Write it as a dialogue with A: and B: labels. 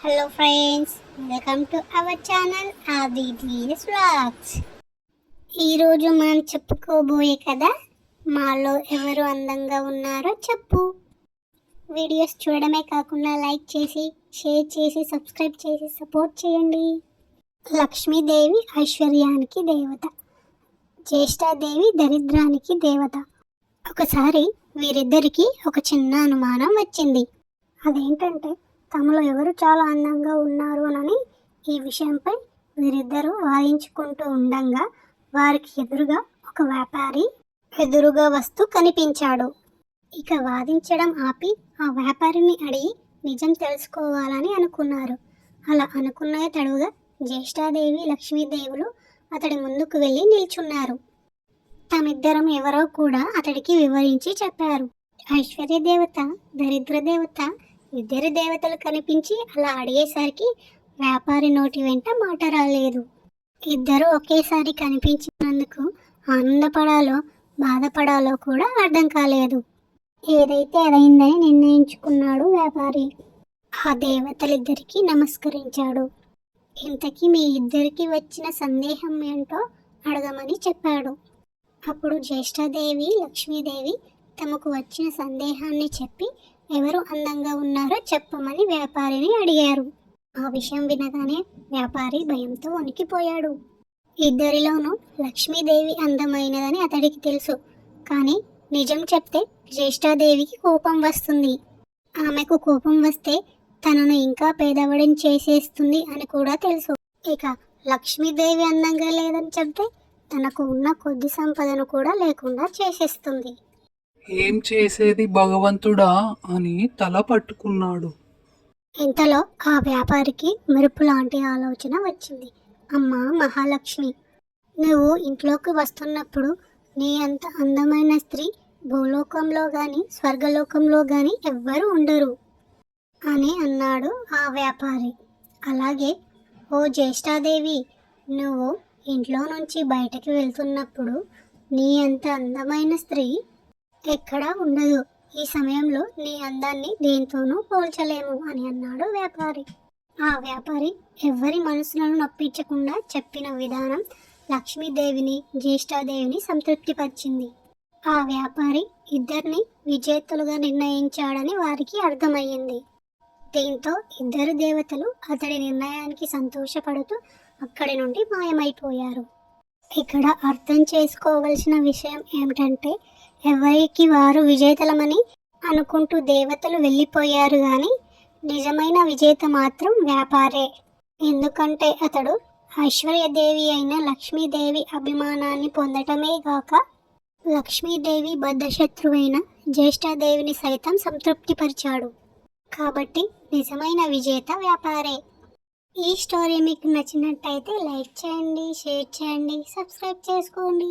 A: Hello friends, welcome to our channel ఆదిటీఎస్ vlogs. ఈరోజు మనం చెప్పుకోబోయే కథ మాలో ఎవరు అందంగా ఉన్నారో చెప్పు. వీడియోస్ చూడడమే కాకుండా లైక్ చేసి, షేర్ చేసి, సబ్స్క్రైబ్ చేసి సపోర్ట్ చేయండి. లక్ష్మీదేవి ఐశ్వర్యానికి దేవత, జ్యేష్ఠాదేవి దరిద్రానికి దేవత. ఒకసారి వీరిద్దరికీ ఒక చిన్న అనుమానం వచ్చింది. అదేంటంటే తమలో ఎవరు చాలా అందంగా ఉన్నారు అని. ఈ విషయంపై వీరిద్దరూ వాదించుకుంటూ ఉండంగా వారికి ఎదురుగా ఒక వ్యాపారి ఎదురుగా వస్తూ కనిపించాడు. ఇక వాదించడం ఆపి ఆ వ్యాపారిని అడిగి నిజం తెలుసుకోవాలని అనుకున్నారు. అలా అనుకున్న తడుగా జ్యేష్ఠాదేవి లక్ష్మీదేవులు అతడి ముందుకు వెళ్ళి నిల్చున్నారు. తమిద్దరం ఎవరో కూడా అతడికి వివరించి చెప్పారు. ఐశ్వర్య దేవత, దరిద్ర దేవత ఇద్దరు దేవతలు కనిపించి అలా అడిగేసరికి వ్యాపారి నోటి వెంట మాట రాలేదు. ఇద్దరు ఒకేసారి కనిపించినందుకు ఆనందపడాలో బాధపడాలో కూడా అర్థం కాలేదు. ఏదైతే అదైందని నిర్ణయించుకున్నాడు వ్యాపారి. ఆ దేవతలిద్దరికీ నమస్కరించాడు. ఇంతకీ మీ ఇద్దరికి వచ్చిన సందేహం ఏంటో అడగమని చెప్పాడు. అప్పుడు జ్యేష్ఠాదేవి లక్ష్మీదేవి తమకు వచ్చిన సందేహాన్ని చెప్పి ఎవరు అందంగా ఉన్నారో చెప్పమని వ్యాపారిని అడిగారు. ఆ విషయం వినగానే వ్యాపారి భయంతో వణికిపోయాడు. ఇద్దరిలోనూ లక్ష్మీదేవి అందమైనదని అతడికి తెలుసు. కానీ నిజం చెప్తే జ్యేష్ఠాదేవికి కోపం వస్తుంది. ఆమెకు కోపం వస్తే తనను ఇంకా పేదవడం చేసేస్తుంది అని కూడా తెలుసు. ఇక లక్ష్మీదేవి అందంగా లేదని చెప్తే తనకు ఉన్న కొద్ది సంపదను కూడా లేకుండా చేసేస్తుంది.
B: ఏం చేసేది భగవంతుడా అని తల పట్టుకున్నాడు.
A: ఇంతలో ఆ వ్యాపారికి మెరుపు లాంటి ఆలోచన వచ్చింది. అమ్మా మహాలక్ష్మి, నువ్వు ఇంట్లోకి వస్తున్నప్పుడు నీ అంత అందమైన స్త్రీ భూలోకంలో గాని స్వర్గలోకంలో గాని ఎవ్వరూ ఉండరు అని అన్నాడు ఆ వ్యాపారి. అలాగే ఓ జ్యేష్ఠాదేవి, నువ్వు ఇంట్లో నుంచి బయటకు వెళ్తున్నప్పుడు నీ అంత అందమైన స్త్రీ ఎక్కడా ఉండదు. ఈ సమయంలో నీ అందాన్ని దేంతోనూ పోల్చలేము అని అన్నాడు వ్యాపారి. ఆ వ్యాపారి ఎవ్వరి మనసులను నొప్పించకుండా చెప్పిన విధానం లక్ష్మీదేవిని జ్యేష్ఠాదేవిని సంతృప్తిపరిచింది. ఆ వ్యాపారి ఇద్దరిని విజేతలుగా నిర్ణయించాడని వారికి అర్థమయ్యింది. దీంతో ఇద్దరు దేవతలు అతడి నిర్ణయానికి సంతోషపడుతూ అక్కడి నుండి మాయమైపోయారు. ఇక్కడ అర్థం చేసుకోవలసిన విషయం ఏమిటంటే ఎవరికి వారు విజేతలమని అనుకుంటూ దేవతలు వెళ్ళిపోయారు కానీ నిజమైన విజేత మాత్రం వ్యాపారే. ఎందుకంటే అతడు ఐశ్వర్యదేవి అయిన లక్ష్మీదేవి అభిమానాన్ని పొందటమే గాక లక్ష్మీదేవి బద్ధశత్రువైన జ్యేష్ఠాదేవిని సైతం సంతృప్తిపరిచాడు. కాబట్టి నిజమైన విజేత వ్యాపారే. ఈ స్టోరీ మీకు నచ్చినట్టయితే లైక్ చేయండి, షేర్ చేయండి, సబ్స్క్రైబ్ చేసుకోండి.